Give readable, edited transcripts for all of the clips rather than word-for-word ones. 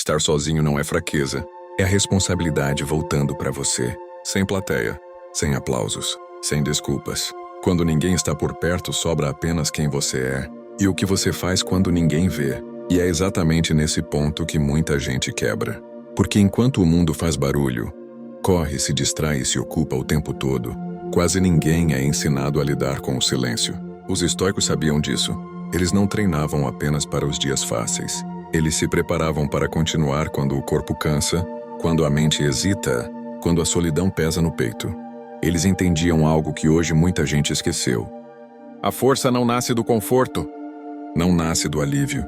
Estar sozinho não é fraqueza, é a responsabilidade voltando para você, sem plateia, sem aplausos, sem desculpas. Quando ninguém está por perto, sobra apenas quem você é e o que você faz quando ninguém vê. E é exatamente nesse ponto que muita gente quebra. Porque enquanto o mundo faz barulho, corre, se distrai e se ocupa o tempo todo, quase ninguém é ensinado a lidar com o silêncio. Os estoicos sabiam disso. Eles não treinavam apenas para os dias fáceis. Eles se preparavam para continuar quando o corpo cansa, quando a mente hesita, quando a solidão pesa no peito. Eles entendiam algo que hoje muita gente esqueceu. A força não nasce do conforto, não nasce do alívio,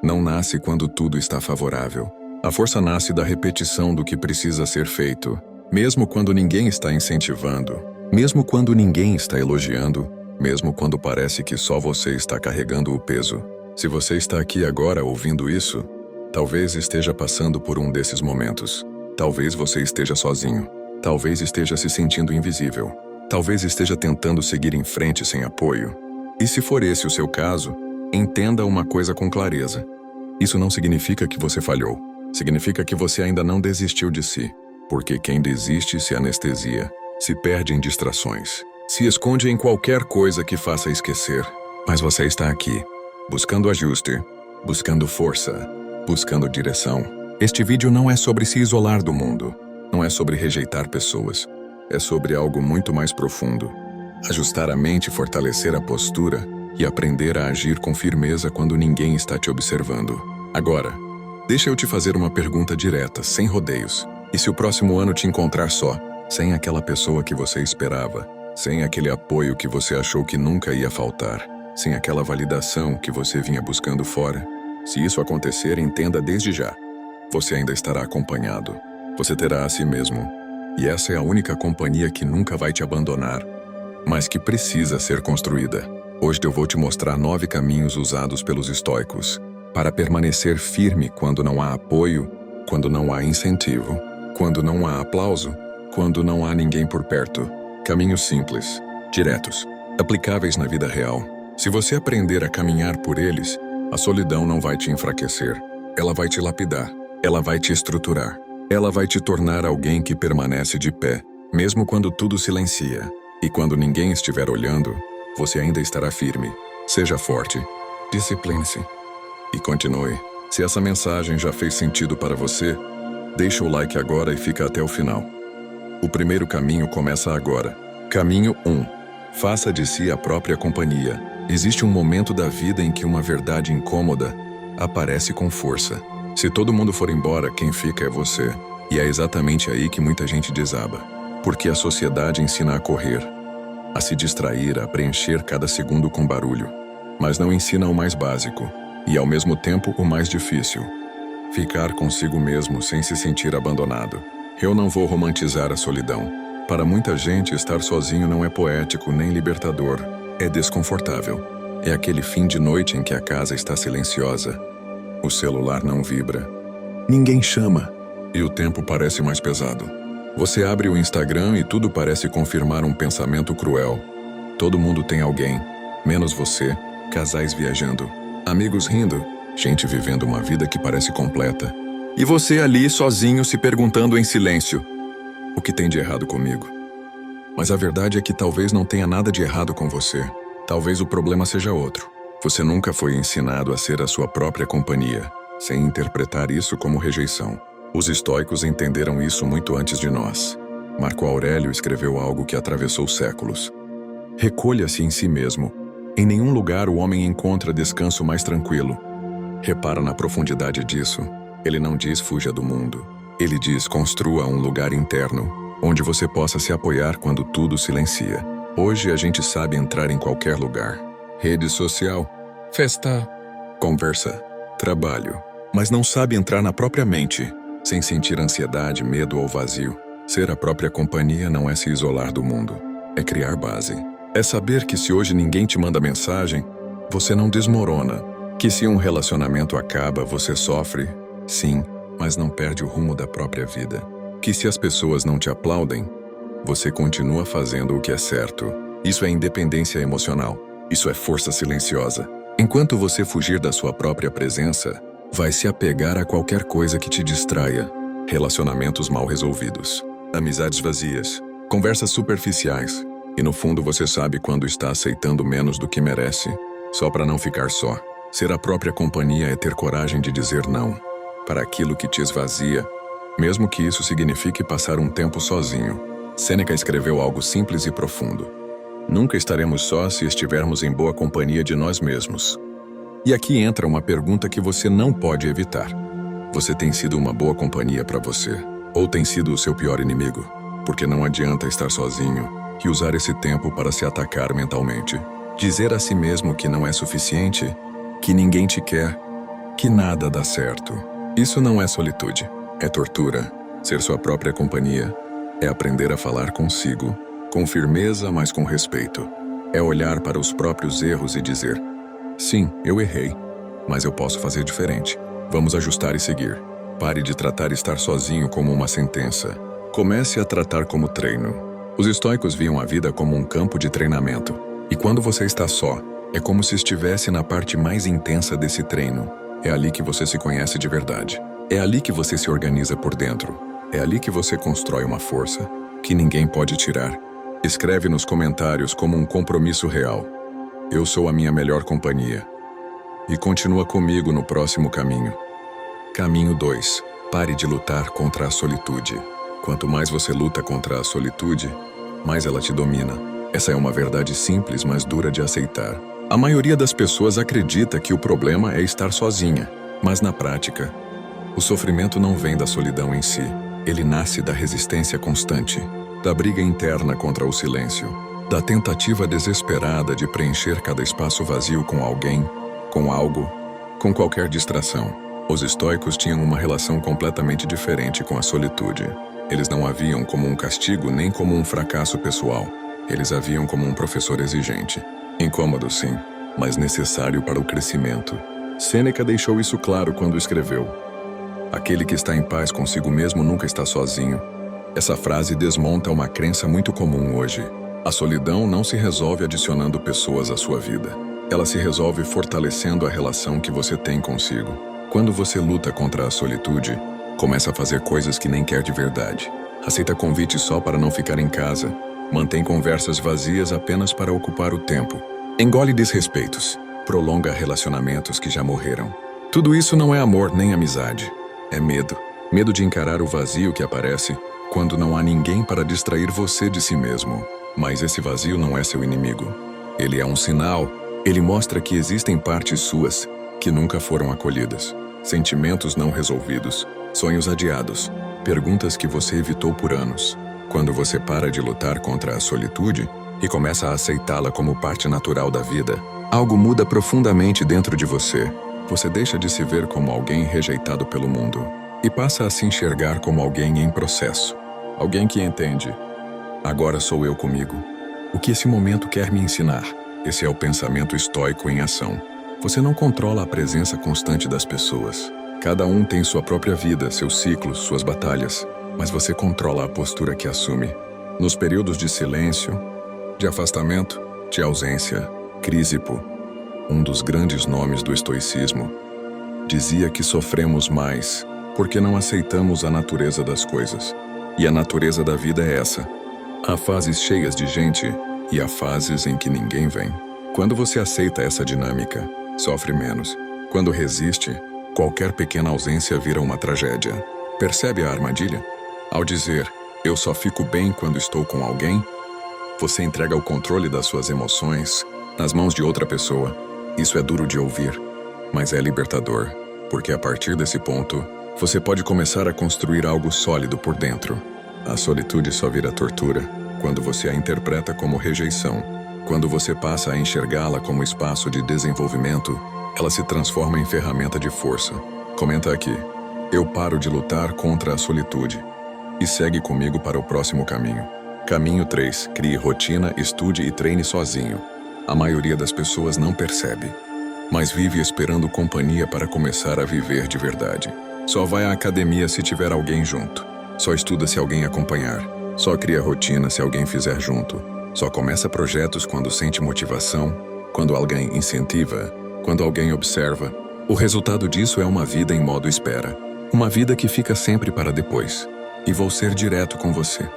não nasce quando tudo está favorável. A força nasce da repetição do que precisa ser feito, mesmo quando ninguém está incentivando, mesmo quando ninguém está elogiando, mesmo quando parece que só você está carregando o peso. Se você está aqui agora ouvindo isso, talvez esteja passando por um desses momentos. Talvez você esteja sozinho. Talvez esteja se sentindo invisível. Talvez esteja tentando seguir em frente sem apoio. E se for esse o seu caso, entenda uma coisa com clareza. Isso não significa que você falhou. Significa que você ainda não desistiu de si. Porque quem desiste se anestesia, se perde em distrações, se esconde em qualquer coisa que faça esquecer. Mas você está aqui, buscando ajuste, buscando força, buscando direção. Este vídeo não é sobre se isolar do mundo. Não é sobre rejeitar pessoas. É sobre algo muito mais profundo. Ajustar a mente, fortalecer a postura e aprender a agir com firmeza quando ninguém está te observando. Agora, deixa eu te fazer uma pergunta direta, sem rodeios. E se o próximo ano te encontrar só, sem aquela pessoa que você esperava, sem aquele apoio que você achou que nunca ia faltar, sem aquela validação que você vinha buscando fora? Se isso acontecer, entenda desde já. Você ainda estará acompanhado. Você terá a si mesmo. E essa é a única companhia que nunca vai te abandonar, mas que precisa ser construída. Hoje eu vou te mostrar 9 caminhos usados pelos estoicos para permanecer firme quando não há apoio, quando não há incentivo, quando não há aplauso, quando não há ninguém por perto. Caminhos simples, diretos, aplicáveis na vida real. Se você aprender a caminhar por eles, a solidão não vai te enfraquecer. Ela vai te lapidar, ela vai te estruturar. Ela vai te tornar alguém que permanece de pé, mesmo quando tudo silencia. E quando ninguém estiver olhando, você ainda estará firme. Seja forte, discipline-se e continue. Se essa mensagem já fez sentido para você, deixa o like agora e fica até o final. O primeiro caminho começa agora. Caminho 1. Faça de si a própria companhia. Existe um momento da vida em que uma verdade incômoda aparece com força. Se todo mundo for embora, quem fica é você. E é exatamente aí que muita gente desaba. Porque a sociedade ensina a correr, a se distrair, a preencher cada segundo com barulho. Mas não ensina o mais básico, e ao mesmo tempo o mais difícil. Ficar consigo mesmo sem se sentir abandonado. Eu não vou romantizar a solidão. Para muita gente, estar sozinho não é poético nem libertador. É desconfortável. É aquele fim de noite em que a casa está silenciosa. O celular não vibra. Ninguém chama. E o tempo parece mais pesado. Você abre o Instagram e tudo parece confirmar um pensamento cruel. Todo mundo tem alguém, menos você, casais viajando, amigos rindo, gente vivendo uma vida que parece completa. E você ali sozinho se perguntando em silêncio: o que tem de errado comigo? Mas a verdade é que talvez não tenha nada de errado com você. Talvez o problema seja outro. Você nunca foi ensinado a ser a sua própria companhia, sem interpretar isso como rejeição. Os estoicos entenderam isso muito antes de nós. Marco Aurélio escreveu algo que atravessou séculos. Recolha-se em si mesmo. Em nenhum lugar o homem encontra descanso mais tranquilo. Repara na profundidade disso. Ele não diz fuja do mundo. Ele diz construa um lugar interno, onde você possa se apoiar quando tudo silencia. Hoje a gente sabe entrar em qualquer lugar. Rede social, festa, conversa, trabalho. Mas não sabe entrar na própria mente, sem sentir ansiedade, medo ou vazio. Ser a própria companhia não é se isolar do mundo. É criar base. É saber que se hoje ninguém te manda mensagem, você não desmorona. Que se um relacionamento acaba, você sofre, sim, mas não perde o rumo da própria vida. Que se as pessoas não te aplaudem, você continua fazendo o que é certo. Isso é independência emocional. Isso é força silenciosa. Enquanto você fugir da sua própria presença, Vai se apegar a qualquer coisa que te distraia. Relacionamentos mal resolvidos, amizades vazias, conversas superficiais. E no fundo você sabe quando está aceitando menos do que merece, só para não ficar só. Ser a própria companhia é ter coragem de dizer não para aquilo que te esvazia, mesmo que isso signifique passar um tempo sozinho. Sêneca escreveu algo simples e profundo. Nunca estaremos sós se estivermos em boa companhia de nós mesmos. E aqui entra uma pergunta que você não pode evitar. Você tem sido uma boa companhia para você? Ou tem sido o seu pior inimigo? Porque não adianta estar sozinho e usar esse tempo para se atacar mentalmente. Dizer a si mesmo que não é suficiente, que ninguém te quer, que nada dá certo. Isso não é solitude, é tortura. Ser sua própria companhia é aprender a falar consigo, com firmeza, mas com respeito. É olhar para os próprios erros e dizer: sim, eu errei, mas eu posso fazer diferente. Vamos ajustar e seguir. Pare de tratar estar sozinho como uma sentença. Comece a tratar como treino. Os estoicos viam a vida como um campo de treinamento. E quando você está só, é como se estivesse na parte mais intensa desse treino. É ali que você se conhece de verdade. É ali que você se organiza por dentro. É ali que você constrói uma força que ninguém pode tirar. Escreve nos comentários como um compromisso real: eu sou a minha melhor companhia. E continua comigo no próximo caminho. Caminho 2. Pare de lutar contra a solitude. Quanto mais você luta contra a solitude, mais ela te domina. Essa é uma verdade simples, mas dura de aceitar. A maioria das pessoas acredita que o problema é estar sozinha, mas na prática, o sofrimento não vem da solidão em si. Ele nasce da resistência constante, da briga interna contra o silêncio, da tentativa desesperada de preencher cada espaço vazio com alguém, com algo, com qualquer distração. Os estoicos tinham uma relação completamente diferente com a solitude. Eles não a viam como um castigo nem como um fracasso pessoal. Eles a viam como um professor exigente. Incômodo, sim, mas necessário para o crescimento. Sêneca deixou isso claro quando escreveu: aquele que está em paz consigo mesmo nunca está sozinho. Essa frase desmonta uma crença muito comum hoje. A solidão não se resolve adicionando pessoas à sua vida. Ela se resolve fortalecendo a relação que você tem consigo. Quando você luta contra a solitude, começa a fazer coisas que nem quer de verdade. Aceita convites só para não ficar em casa. Mantém conversas vazias apenas para ocupar o tempo. Engole desrespeitos. Prolonga relacionamentos que já morreram. Tudo isso não é amor nem amizade. É medo. Medo de encarar o vazio que aparece quando não há ninguém para distrair você de si mesmo. Mas esse vazio não é seu inimigo. Ele é um sinal. Ele mostra que existem partes suas que nunca foram acolhidas. Sentimentos não resolvidos. Sonhos adiados. Perguntas que você evitou por anos. Quando você para de lutar contra a solitude e começa a aceitá-la como parte natural da vida, algo muda profundamente dentro de você. Você deixa de se ver como alguém rejeitado pelo mundo e passa a se enxergar como alguém em processo. Alguém que entende: agora sou eu comigo. O que esse momento quer me ensinar? Esse é o pensamento estoico em ação. Você não controla a presença constante das pessoas. Cada um tem sua própria vida, seus ciclos, suas batalhas, mas você controla a postura que assume. Nos períodos de silêncio, de afastamento, de ausência, Crísipo, um dos grandes nomes do estoicismo, dizia que sofremos mais porque não aceitamos a natureza das coisas. E a natureza da vida é essa. Há fases cheias de gente e há fases em que ninguém vem. Quando você aceita essa dinâmica, sofre menos. Quando resiste, qualquer pequena ausência vira uma tragédia. Percebe a armadilha? Ao dizer, eu só fico bem quando estou com alguém, você entrega o controle das suas emoções nas mãos de outra pessoa. Isso é duro de ouvir, mas é libertador, porque a partir desse ponto, você pode começar a construir algo sólido por dentro. A solitude só vira tortura quando você a interpreta como rejeição. Quando você passa a enxergá-la como espaço de desenvolvimento, ela se transforma em ferramenta de força. Comenta aqui: eu paro de lutar contra a solitude e segue comigo para o próximo caminho. Caminho 3. Crie rotina, estude e treine sozinho. A maioria das pessoas não percebe, mas vive esperando companhia para começar a viver de verdade. Só vai à academia se tiver alguém junto. Só estuda se alguém acompanhar. Só cria rotina se alguém fizer junto. Só começa projetos quando sente motivação, quando alguém incentiva, quando alguém observa. O resultado disso é uma vida em modo espera. Uma vida que fica sempre para depois. E vou ser direto com você.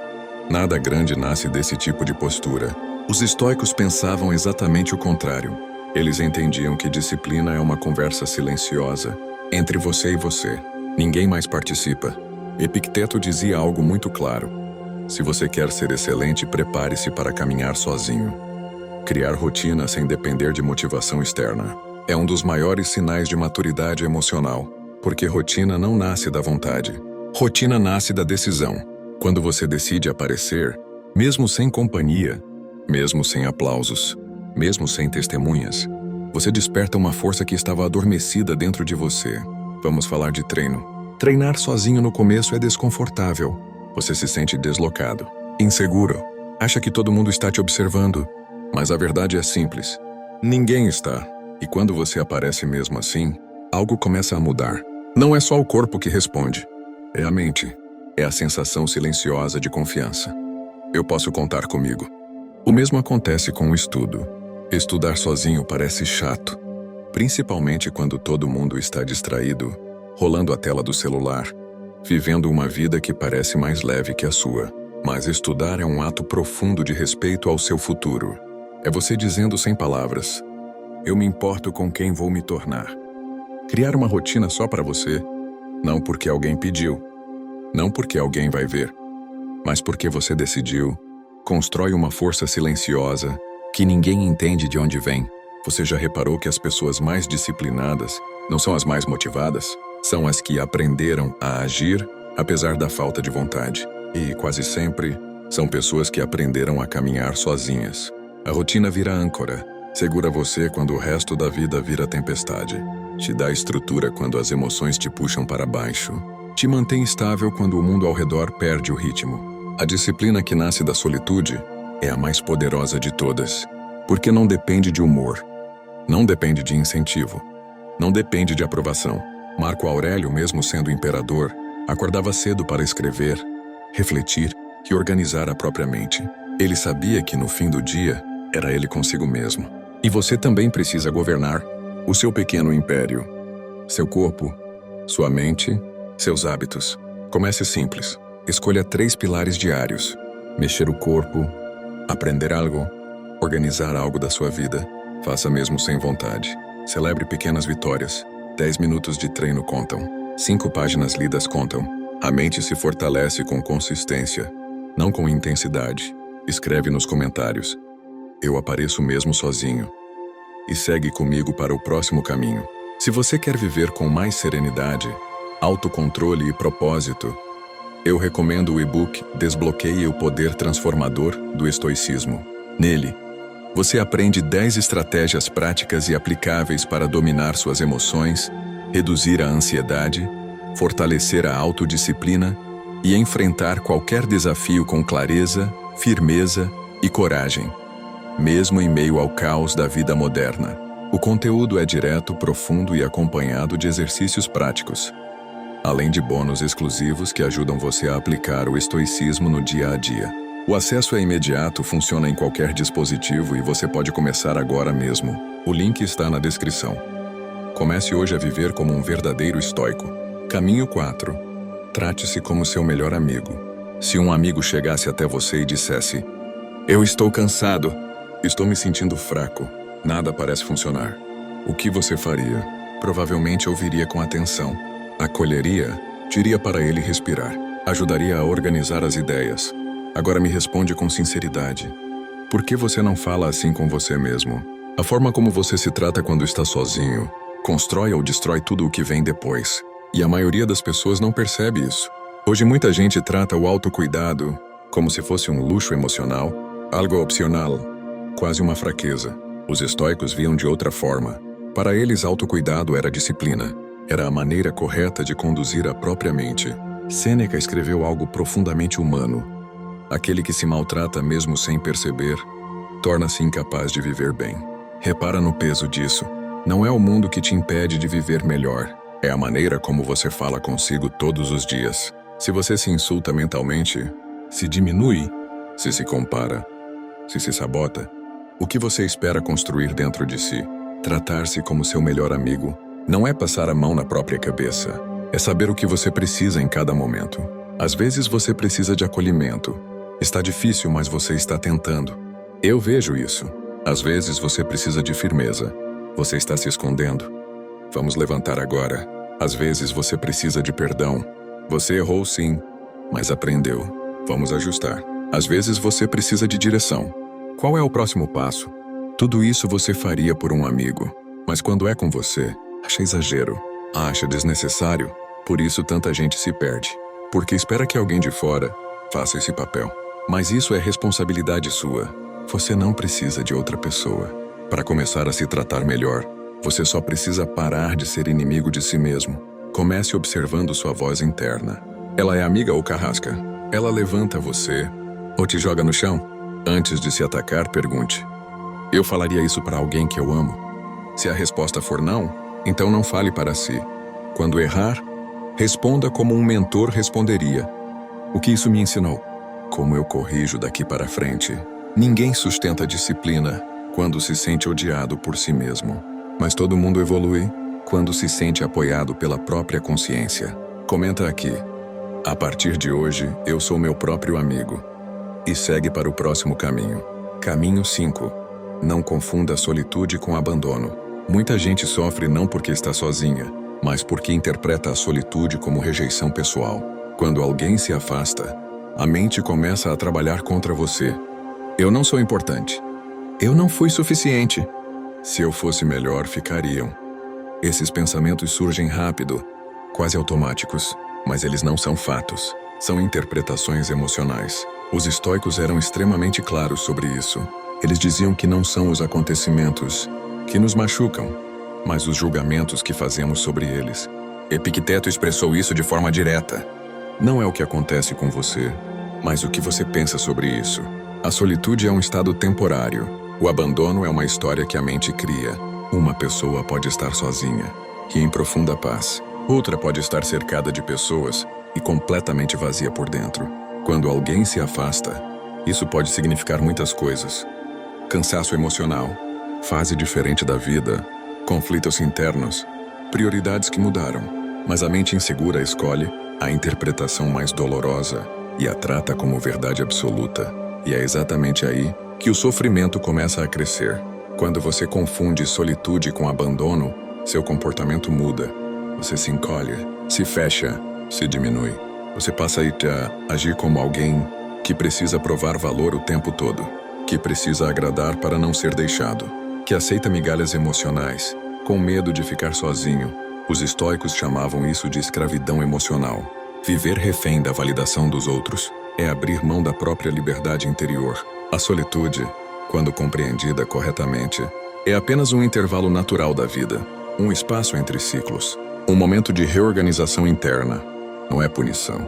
Nada grande nasce desse tipo de postura. Os estoicos pensavam exatamente o contrário. Eles entendiam que disciplina é uma conversa silenciosa entre você e você. Ninguém mais participa. Epicteto dizia algo muito claro. Se você quer ser excelente, prepare-se para caminhar sozinho. Criar rotina sem depender de motivação externa é um dos maiores sinais de maturidade emocional, porque rotina não nasce da vontade. Rotina nasce da decisão. Quando você decide aparecer, mesmo sem companhia, mesmo sem aplausos, mesmo sem testemunhas, você desperta uma força que estava adormecida dentro de você. Vamos falar de treino. Treinar sozinho no começo é desconfortável. Você se sente deslocado, inseguro, acha que todo mundo está te observando. Mas a verdade é simples. Ninguém está. E quando você aparece mesmo assim, algo começa a mudar. Não é só o corpo que responde. É a mente. É a sensação silenciosa de confiança. Eu posso contar comigo. O mesmo acontece com o estudo. Estudar sozinho parece chato, principalmente quando todo mundo está distraído, rolando a tela do celular, vivendo uma vida que parece mais leve que a sua. Mas estudar é um ato profundo de respeito ao seu futuro. É você dizendo sem palavras: eu me importo com quem vou me tornar. Criar uma rotina só para você, não porque alguém pediu, não porque alguém vai ver, mas porque você decidiu, constrói uma força silenciosa que ninguém entende de onde vem. Você já reparou que as pessoas mais disciplinadas não são as mais motivadas? São as que aprenderam a agir apesar da falta de vontade. E, quase sempre, são pessoas que aprenderam a caminhar sozinhas. A rotina vira âncora, segura você quando o resto da vida vira tempestade. Te dá estrutura quando as emoções te puxam para baixo. Te mantém estável quando o mundo ao redor perde o ritmo. A disciplina que nasce da solitude é a mais poderosa de todas, porque não depende de humor, não depende de incentivo, não depende de aprovação. Marco Aurélio, mesmo sendo imperador, acordava cedo para escrever, refletir e organizar a própria mente. Ele sabia que no fim do dia, era ele consigo mesmo. E você também precisa governar o seu pequeno império. Seu corpo, sua mente, seus hábitos. Comece simples. Escolha 3 pilares diários. Mexer o corpo, aprender algo, organizar algo da sua vida. Faça mesmo sem vontade. Celebre pequenas vitórias. 10 minutos de treino contam. 5 páginas lidas contam. A mente se fortalece com consistência, não com intensidade. Escreve nos comentários: eu apareço mesmo sozinho. E segue comigo para o próximo caminho. Se você quer viver com mais serenidade, autocontrole e propósito, eu recomendo o e-book Desbloqueie o Poder Transformador do Estoicismo. Nele, você aprende 10 estratégias práticas e aplicáveis para dominar suas emoções, reduzir a ansiedade, fortalecer a autodisciplina e enfrentar qualquer desafio com clareza, firmeza e coragem, mesmo em meio ao caos da vida moderna. O conteúdo é direto, profundo e acompanhado de exercícios práticos, além de bônus exclusivos que ajudam você a aplicar o estoicismo no dia a dia. O acesso é imediato, funciona em qualquer dispositivo e você pode começar agora mesmo. O link está na descrição. Comece hoje a viver como um verdadeiro estoico. Caminho 4. Trate-se como seu melhor amigo. Se um amigo chegasse até você e dissesse: eu estou cansado, estou me sentindo fraco, nada parece funcionar, o que você faria? Provavelmente ouviria com atenção, acolheria, diria para ele respirar, ajudaria a organizar as ideias. Agora me responde com sinceridade. Por que você não fala assim com você mesmo? A forma como você se trata quando está sozinho constrói ou destrói tudo o que vem depois. E a maioria das pessoas não percebe isso. Hoje muita gente trata o autocuidado como se fosse um luxo emocional, algo opcional, quase uma fraqueza. Os estoicos viam de outra forma. Para eles, autocuidado era disciplina. Era a maneira correta de conduzir a própria mente. Sêneca escreveu algo profundamente humano. Aquele que se maltrata mesmo sem perceber, torna-se incapaz de viver bem. Repara no peso disso. Não é o mundo que te impede de viver melhor. É a maneira como você fala consigo todos os dias. Se você se insulta mentalmente, se diminui, se compara, se sabota, o que você espera construir dentro de si? Tratar-se como seu melhor amigo Não é passar a mão na própria cabeça. É saber o que você precisa em cada momento. Às vezes você precisa de acolhimento. Está difícil, mas você está tentando. Eu vejo isso. Às vezes você precisa de firmeza. Você está se escondendo. Vamos levantar agora. Às vezes você precisa de perdão. Você errou sim, mas aprendeu. Vamos ajustar. Às vezes você precisa de direção. Qual é o próximo passo? Tudo isso você faria por um amigo. Mas quando é com você, acha exagero. Acha desnecessário. Por isso tanta gente se perde. Porque espera que alguém de fora faça esse papel. Mas isso é responsabilidade sua. Você não precisa de outra pessoa. Para começar a se tratar melhor, você só precisa parar de ser inimigo de si mesmo. Comece observando sua voz interna. Ela é amiga ou carrasca? Ela levanta você ou te joga no chão? Antes de se atacar, pergunte: eu falaria isso para alguém que eu amo? Se a resposta for não, então não fale para si. Quando errar, responda como um mentor responderia. O que isso me ensinou? Como eu corrijo daqui para frente. Ninguém sustenta disciplina quando se sente odiado por si mesmo. Mas todo mundo evolui quando se sente apoiado pela própria consciência. Comenta aqui: a partir de hoje, eu sou meu próprio amigo. E segue para o próximo caminho. Caminho 5. Não confunda solitude com abandono. Muita gente sofre não porque está sozinha, mas porque interpreta a solitude como rejeição pessoal. Quando alguém se afasta, a mente começa a trabalhar contra você. Eu não sou importante. Eu não fui suficiente. Se eu fosse melhor, ficariam. Esses pensamentos surgem rápido, quase automáticos, mas eles não são fatos. São interpretações emocionais. Os estoicos eram extremamente claros sobre isso. Eles diziam que não são os acontecimentos que nos machucam, mas os julgamentos que fazemos sobre eles. Epicteto expressou isso de forma direta. Não é o que acontece com você, mas o que você pensa sobre isso. A solitude é um estado temporário. O abandono é uma história que a mente cria. Uma pessoa pode estar sozinha e em profunda paz. Outra pode estar cercada de pessoas e completamente vazia por dentro. Quando alguém se afasta, isso pode significar muitas coisas. Cansaço emocional, fase diferente da vida, conflitos internos, prioridades que mudaram. Mas a mente insegura escolhe a interpretação mais dolorosa e a trata como verdade absoluta. E é exatamente aí que o sofrimento começa a crescer. Quando você confunde solitude com abandono, seu comportamento muda. Você se encolhe, se fecha, se diminui. Você passa a agir como alguém que precisa provar valor o tempo todo, que precisa agradar para não ser deixado, que aceita migalhas emocionais, com medo de ficar sozinho. Os estoicos chamavam isso de escravidão emocional. Viver refém da validação dos outros é abrir mão da própria liberdade interior. A solitude, quando compreendida corretamente, é apenas um intervalo natural da vida, um espaço entre ciclos, um momento de reorganização interna. Não é punição,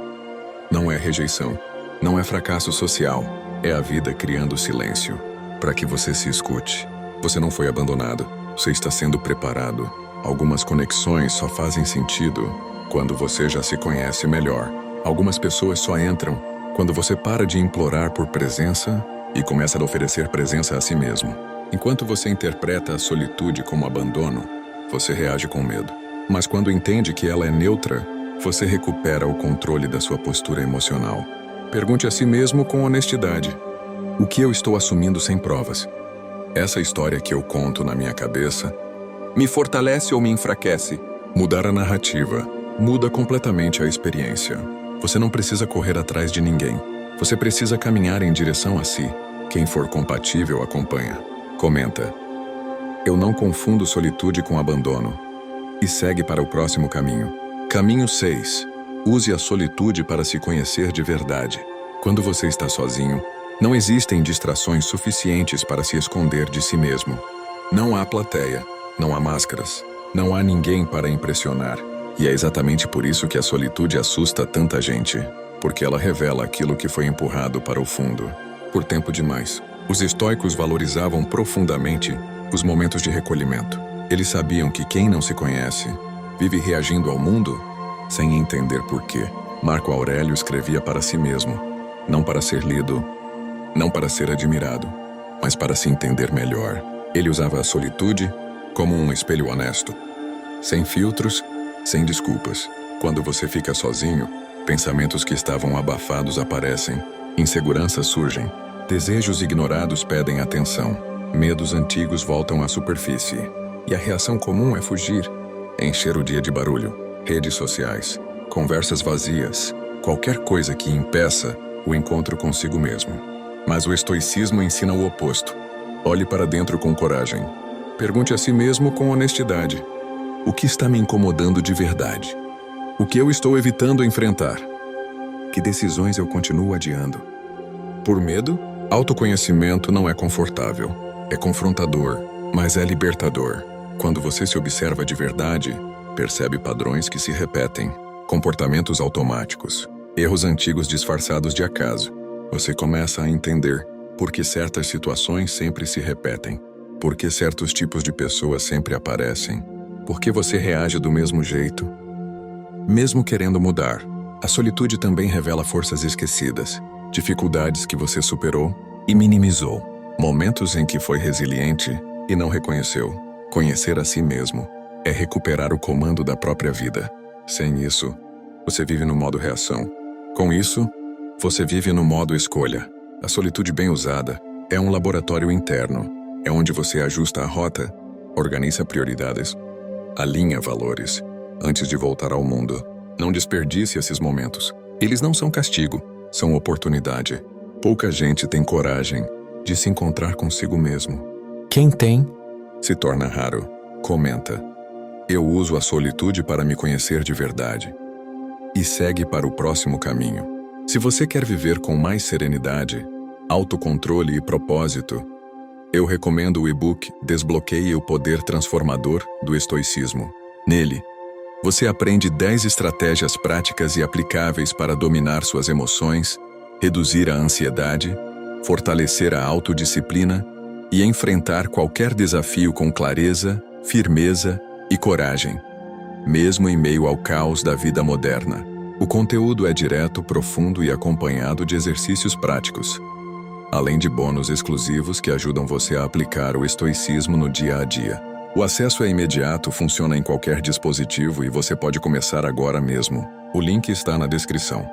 não é rejeição, não é fracasso social, é a vida criando silêncio para que você se escute. Você não foi abandonado, você está sendo preparado. Algumas conexões só fazem sentido quando você já se conhece melhor. Algumas pessoas só entram quando você para de implorar por presença e começa a oferecer presença a si mesmo. Enquanto você interpreta a solitude como abandono, você reage com medo. Mas quando entende que ela é neutra, você recupera o controle da sua postura emocional. Pergunte a si mesmo com honestidade: o que eu estou assumindo sem provas? Essa história que eu conto na minha cabeça me fortalece ou me enfraquece? Mudar a narrativa muda completamente a experiência. Você não precisa correr atrás de ninguém. Você precisa caminhar em direção a si. Quem for compatível acompanha. Comenta: eu não confundo solitude com abandono. E segue para o próximo caminho. Caminho 6. Use a solitude para se conhecer de verdade. Quando você está sozinho, não existem distrações suficientes para se esconder de si mesmo. Não há plateia, não há máscaras, não há ninguém para impressionar. E é exatamente por isso que a solitude assusta tanta gente, porque ela revela aquilo que foi empurrado para o fundo por tempo demais. Os estoicos valorizavam profundamente os momentos de recolhimento. Eles sabiam que quem não se conhece vive reagindo ao mundo sem entender por quê. Marco Aurélio escrevia para si mesmo, não para ser lido, não para ser admirado, mas para se entender melhor. Ele usava a solitude como um espelho honesto. sem filtros, sem desculpas. Quando você fica sozinho, pensamentos que estavam abafados aparecem, inseguranças surgem, desejos ignorados pedem atenção, medos antigos voltam à superfície. E a reação comum é fugir, encher o dia de barulho, redes sociais, conversas vazias, qualquer coisa que impeça o encontro consigo mesmo. Mas o estoicismo ensina o oposto. Olhe para dentro com coragem. Pergunte a si mesmo com honestidade: o que está me incomodando de verdade? O que eu estou evitando enfrentar? Que decisões eu continuo adiando? Por medo? Autoconhecimento não é confortável. É confrontador, mas é libertador. Quando você se observa de verdade, percebe padrões que se repetem, comportamentos automáticos, erros antigos disfarçados de acaso. Você começa a entender por que certas situações sempre se repetem, por que certos tipos de pessoas sempre aparecem, por que você reage do mesmo jeito. Mesmo querendo mudar, a solitude também revela forças esquecidas, dificuldades que você superou e minimizou, momentos em que foi resiliente e não reconheceu. Conhecer a si mesmo é recuperar o comando da própria vida. Sem isso, você vive no modo reação. Com isso, você vive no modo escolha. A solitude bem usada é um laboratório interno. É onde você ajusta a rota, organiza prioridades, alinha valores, antes de voltar ao mundo. Não desperdice esses momentos. Eles não são castigo, são oportunidade. Pouca gente tem coragem de se encontrar consigo mesmo. Quem tem, se torna raro. Comenta: eu uso a solitude para me conhecer de verdade. E segue para o próximo caminho. Se você quer viver com mais serenidade, autocontrole e propósito, eu recomendo o e-book Desbloqueie o Poder Transformador do Estoicismo. Nele, você aprende 10 estratégias práticas e aplicáveis para dominar suas emoções, reduzir a ansiedade, fortalecer a autodisciplina e enfrentar qualquer desafio com clareza, firmeza e coragem, mesmo em meio ao caos da vida moderna. O conteúdo é direto, profundo e acompanhado de exercícios práticos, além de bônus exclusivos que ajudam você a aplicar o estoicismo no dia a dia. O acesso é imediato, funciona em qualquer dispositivo e você pode começar agora mesmo. O link está na descrição.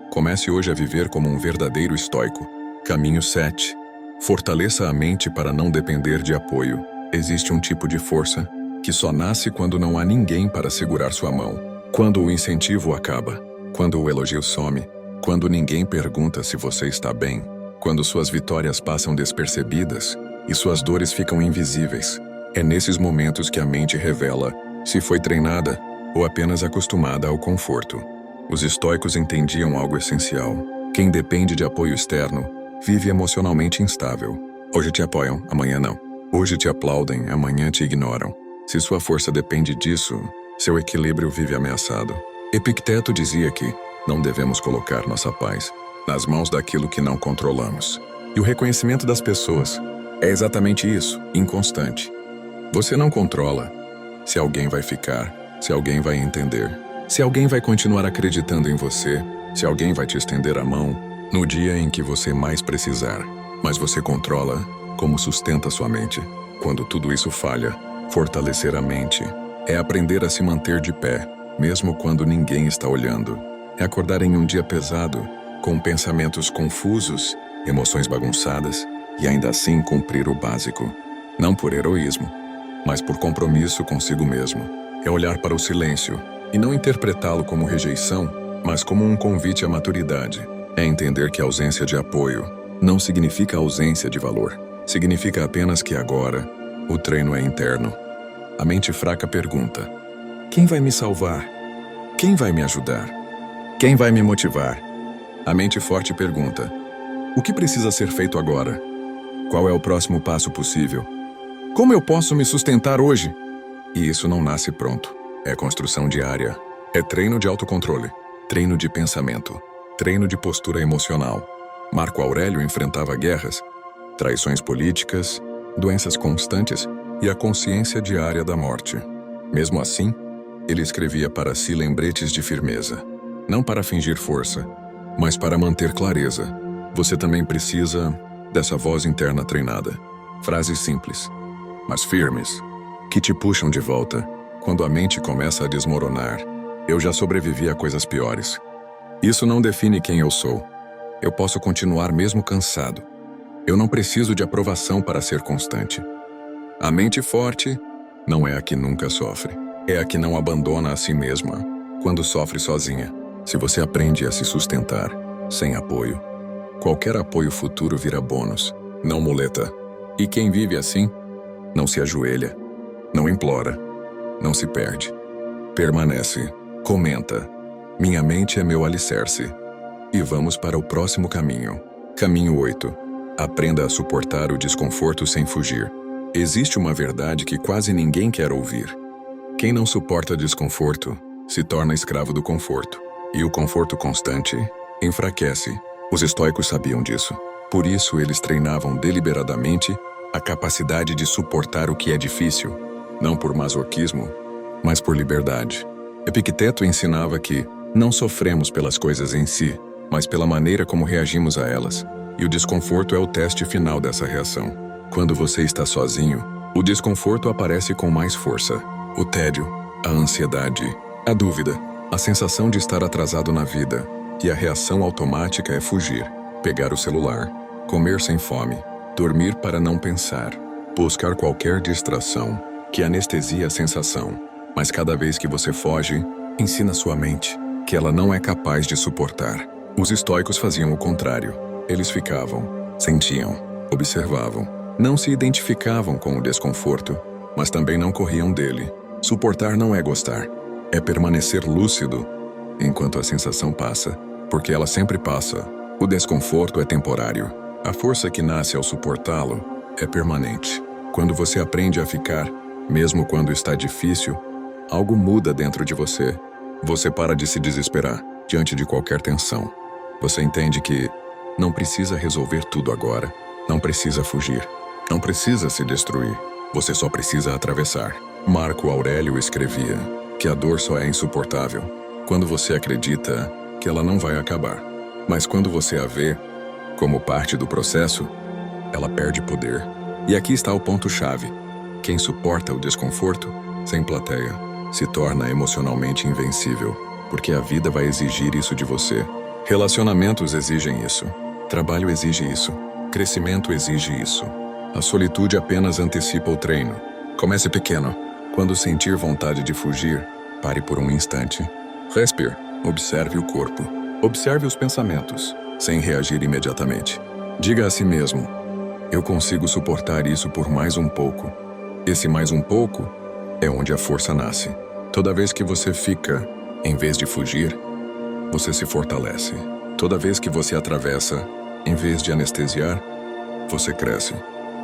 Comece hoje a viver como um verdadeiro estoico. Caminho 7. Fortaleça a mente para não depender de apoio. Existe um tipo de força que só nasce quando não há ninguém para segurar sua mão. Quando o incentivo acaba, quando o elogio some, quando ninguém pergunta se você está bem, quando suas vitórias passam despercebidas e suas dores ficam invisíveis. É nesses momentos que a mente revela se foi treinada ou apenas acostumada ao conforto. Os estoicos entendiam algo essencial. Quem depende de apoio externo vive emocionalmente instável. Hoje te apoiam, amanhã não. Hoje te aplaudem, amanhã te ignoram. Se sua força depende disso, seu equilíbrio vive ameaçado. Epicteto dizia que não devemos colocar nossa paz nas mãos daquilo que não controlamos. E o reconhecimento das pessoas é exatamente isso, inconstante. Você não controla se alguém vai ficar, se alguém vai entender, se alguém vai continuar acreditando em você, se alguém vai te estender a mão no dia em que você mais precisar. Mas você controla como sustenta sua mente. Quando tudo isso falha, fortalecer a mente é aprender a se manter de pé, mesmo quando ninguém está olhando. É acordar em um dia pesado, com pensamentos confusos, emoções bagunçadas, e ainda assim cumprir o básico. Não por heroísmo, mas por compromisso consigo mesmo. É olhar para o silêncio e não interpretá-lo como rejeição, mas como um convite à maturidade. É entender que a ausência de apoio não significa ausência de valor. Significa apenas que agora o treino é interno. A mente fraca pergunta: quem vai me salvar? Quem vai me ajudar? Quem vai me motivar? A mente forte pergunta: o que precisa ser feito agora? Qual é o próximo passo possível? Como eu posso me sustentar hoje? E isso não nasce pronto. É construção diária. É treino de autocontrole, treino de pensamento, treino de postura emocional. Marco Aurélio enfrentava guerras, traições políticas, doenças constantes e a consciência diária da morte. Mesmo assim, ele escrevia para si lembretes de firmeza. Não para fingir força, mas para manter clareza. Você também precisa dessa voz interna treinada. Frases simples, mas firmes, que te puxam de volta Quando a mente começa a desmoronar, eu já sobrevivi a coisas piores. Isso não define quem eu sou. Eu posso continuar mesmo cansado. Eu não preciso de aprovação para ser constante. A mente forte não é a que nunca sofre. É a que não abandona a si mesma quando sofre sozinha. Se você aprende a se sustentar sem apoio, qualquer apoio futuro vira bônus, não muleta. E quem vive assim, não se ajoelha, não implora, não se perde. Permanece, comenta. Minha mente é meu alicerce. E vamos para o próximo caminho. Caminho 8. Aprenda a suportar o desconforto sem fugir. Existe uma verdade que quase ninguém quer ouvir. Quem não suporta desconforto se torna escravo do conforto. E o conforto constante enfraquece. Os estoicos sabiam disso. Por isso, eles treinavam deliberadamente a capacidade de suportar o que é difícil, não por masoquismo, mas por liberdade. Epicteto ensinava que não sofremos pelas coisas em si, mas pela maneira como reagimos a elas. E o desconforto é o teste final dessa reação. Quando você está sozinho, o desconforto aparece com mais força. O tédio, a ansiedade, a dúvida, a sensação de estar atrasado na vida. E a reação automática é fugir, pegar o celular, comer sem fome, dormir para não pensar, buscar qualquer distração que anestesia a sensação. Mas cada vez que você foge, ensina sua mente que ela não é capaz de suportar. Os estoicos faziam o contrário. Eles ficavam, sentiam, observavam. Não se identificavam com o desconforto, mas também não corriam dele. Suportar não é gostar, é permanecer lúcido enquanto a sensação passa, porque ela sempre passa. O desconforto é temporário. A força que nasce ao suportá-lo é permanente. Quando você aprende a ficar, mesmo quando está difícil, algo muda dentro de você. Você para de se desesperar diante de qualquer tensão. Você entende que não precisa resolver tudo agora, não precisa fugir, não precisa se destruir. Você só precisa atravessar. Marco Aurélio escrevia que a dor só é insuportável quando você acredita que ela não vai acabar. Mas quando você a vê como parte do processo, ela perde poder. E aqui está o ponto-chave. Quem suporta o desconforto, sem plateia, se torna emocionalmente invencível, porque a vida vai exigir isso de você. Relacionamentos exigem isso. Trabalho exige isso. Crescimento exige isso. A solitude apenas antecipa o treino. Comece pequeno. Quando sentir vontade de fugir, pare por um instante. Respire. Observe o corpo. Observe os pensamentos, sem reagir imediatamente. Diga a si mesmo: eu consigo suportar isso por mais um pouco. Esse mais um pouco é onde a força nasce. Toda vez que você fica, em vez de fugir, você se fortalece. Toda vez que você atravessa, em vez de anestesiar, você cresce.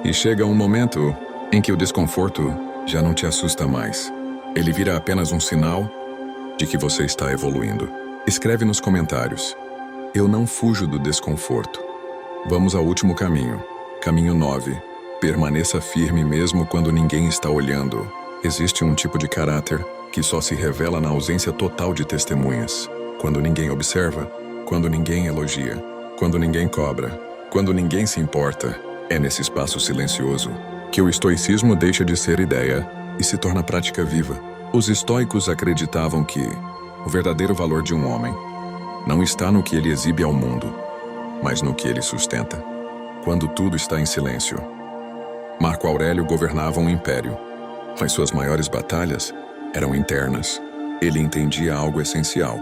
E chega um momento em que o desconforto já não te assusta mais. Ele vira apenas um sinal de que você está evoluindo. Escreve nos comentários: eu não fujo do desconforto. Vamos ao último caminho. Caminho 9. Permaneça firme mesmo quando ninguém está olhando. Existe um tipo de caráter que só se revela na ausência total de testemunhas. Quando ninguém observa, quando ninguém elogia, quando ninguém cobra, quando ninguém se importa. É nesse espaço silencioso que o estoicismo deixa de ser ideia e se torna prática viva. Os estoicos acreditavam que o verdadeiro valor de um homem não está no que ele exibe ao mundo, mas no que ele sustenta. Quando tudo está em silêncio. Marco Aurélio governava um império, mas suas maiores batalhas eram internas. Ele entendia algo essencial.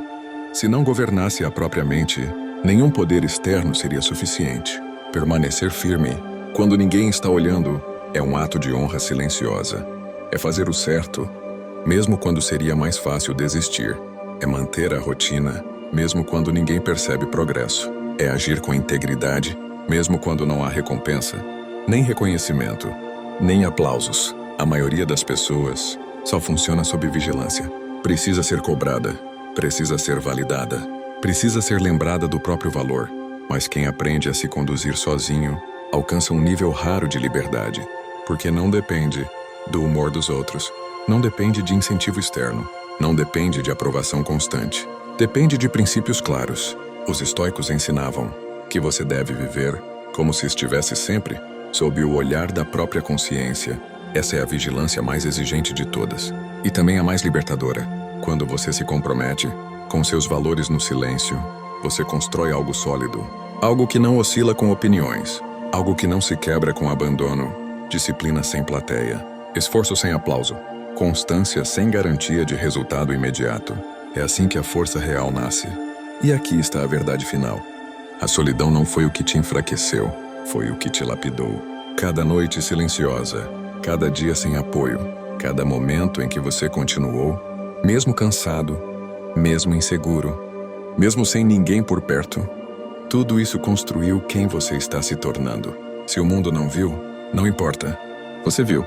Se não governasse a própria mente, nenhum poder externo seria suficiente. Permanecer firme, quando ninguém está olhando, é um ato de honra silenciosa. É fazer o certo, mesmo quando seria mais fácil desistir. É manter a rotina, mesmo quando ninguém percebe progresso. É agir com integridade, mesmo quando não há recompensa, nem reconhecimento, nem aplausos. A maioria das pessoas só funciona sob vigilância. Precisa ser cobrada, precisa ser validada, precisa ser lembrada do próprio valor. Mas quem aprende a se conduzir sozinho alcança um nível raro de liberdade, porque não depende do humor dos outros, não depende de incentivo externo, não depende de aprovação constante. Depende de princípios claros. Os estoicos ensinavam que você deve viver como se estivesse sempre sob o olhar da própria consciência Essa é a vigilância mais exigente de todas. E também a mais libertadora. Quando você se compromete, com seus valores no silêncio, você constrói algo sólido. Algo que não oscila com opiniões. Algo que não se quebra com abandono. Disciplina sem plateia. Esforço sem aplauso. Constância sem garantia de resultado imediato. É assim que a força real nasce. E aqui está a verdade final. A solidão não foi o que te enfraqueceu, foi o que te lapidou. Cada noite silenciosa, cada dia sem apoio, cada momento em que você continuou, mesmo cansado, mesmo inseguro, mesmo sem ninguém por perto, tudo isso construiu quem você está se tornando. Se o mundo não viu, não importa. Você viu.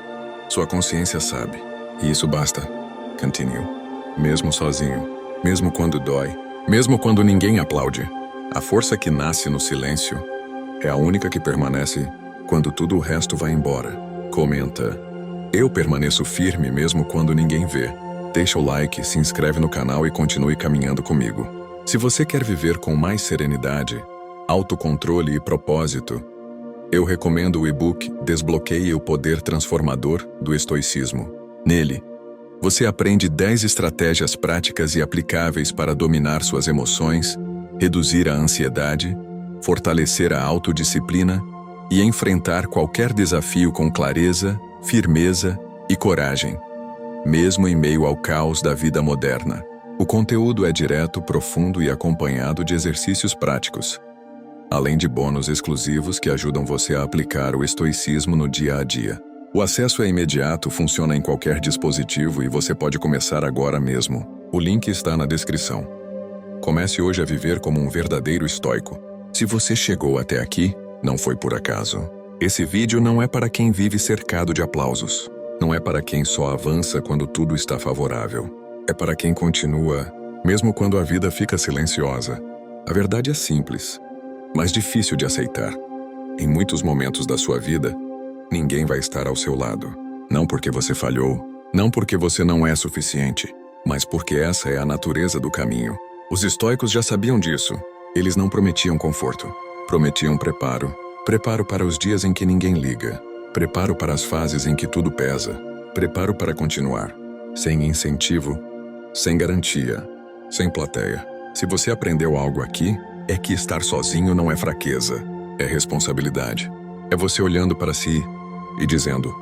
Sua consciência sabe. E isso basta. Continue. Mesmo sozinho, mesmo quando dói, mesmo quando ninguém aplaude. A força que nasce no silêncio é a única que permanece quando tudo o resto vai embora. Comenta. Eu permaneço firme mesmo quando ninguém vê. Deixa o like, se inscreve no canal e continue caminhando comigo. Se você quer viver com mais serenidade, autocontrole e propósito, eu recomendo o e-book Desbloqueie o Poder Transformador do Estoicismo. Nele, você aprende 10 estratégias práticas e aplicáveis para dominar suas emoções, reduzir a ansiedade, fortalecer a autodisciplina e enfrentar qualquer desafio com clareza, firmeza e coragem, mesmo em meio ao caos da vida moderna. O conteúdo é direto, profundo e acompanhado de exercícios práticos, além de bônus exclusivos que ajudam você a aplicar o estoicismo no dia a dia. O acesso é imediato, funciona em qualquer dispositivo e você pode começar agora mesmo. O link está na descrição. Comece hoje a viver como um verdadeiro estoico. Se você chegou até aqui, não foi por acaso. Esse vídeo não é para quem vive cercado de aplausos. Não é para quem só avança quando tudo está favorável. É para quem continua, mesmo quando a vida fica silenciosa. A verdade é simples, mas difícil de aceitar. Em muitos momentos da sua vida, ninguém vai estar ao seu lado. Não porque você falhou, não porque você não é suficiente, mas porque essa é a natureza do caminho. Os estoicos já sabiam disso. Eles não prometiam conforto. Prometiam preparo. Preparo para os dias em que ninguém liga. Preparo para as fases em que tudo pesa. Preparo para continuar. Sem incentivo, sem garantia, sem plateia. Se você aprendeu algo aqui, é que estar sozinho não é fraqueza, é responsabilidade. É você olhando para si e dizendo: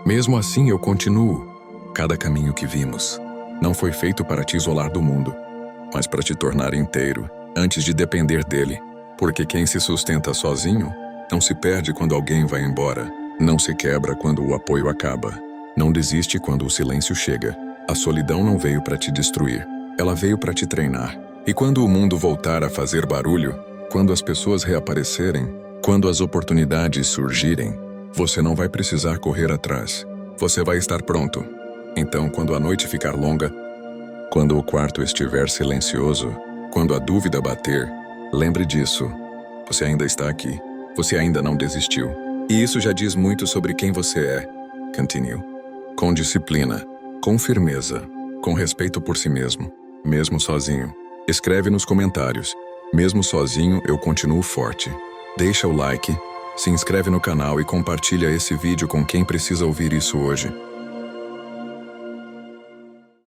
mesmo assim eu continuo. Cada caminho que vimos não foi feito para te isolar do mundo, mas para te tornar inteiro, antes de depender dele. Porque quem se sustenta sozinho não se perde quando alguém vai embora, não se quebra quando o apoio acaba, não desiste quando o silêncio chega. A solidão não veio para te destruir, ela veio para te treinar. E quando o mundo voltar a fazer barulho, quando as pessoas reaparecerem, quando as oportunidades surgirem, você não vai precisar correr atrás. Você vai estar pronto. Então, quando a noite ficar longa, quando o quarto estiver silencioso, quando a dúvida bater, lembre disso. Você ainda está aqui. Você ainda não desistiu. E isso já diz muito sobre quem você é. Continue. Com disciplina, com firmeza, com respeito por si mesmo, mesmo sozinho. Escreve nos comentários: mesmo sozinho eu continuo forte. Deixa o like, se inscreve no canal e compartilha esse vídeo com quem precisa ouvir isso hoje.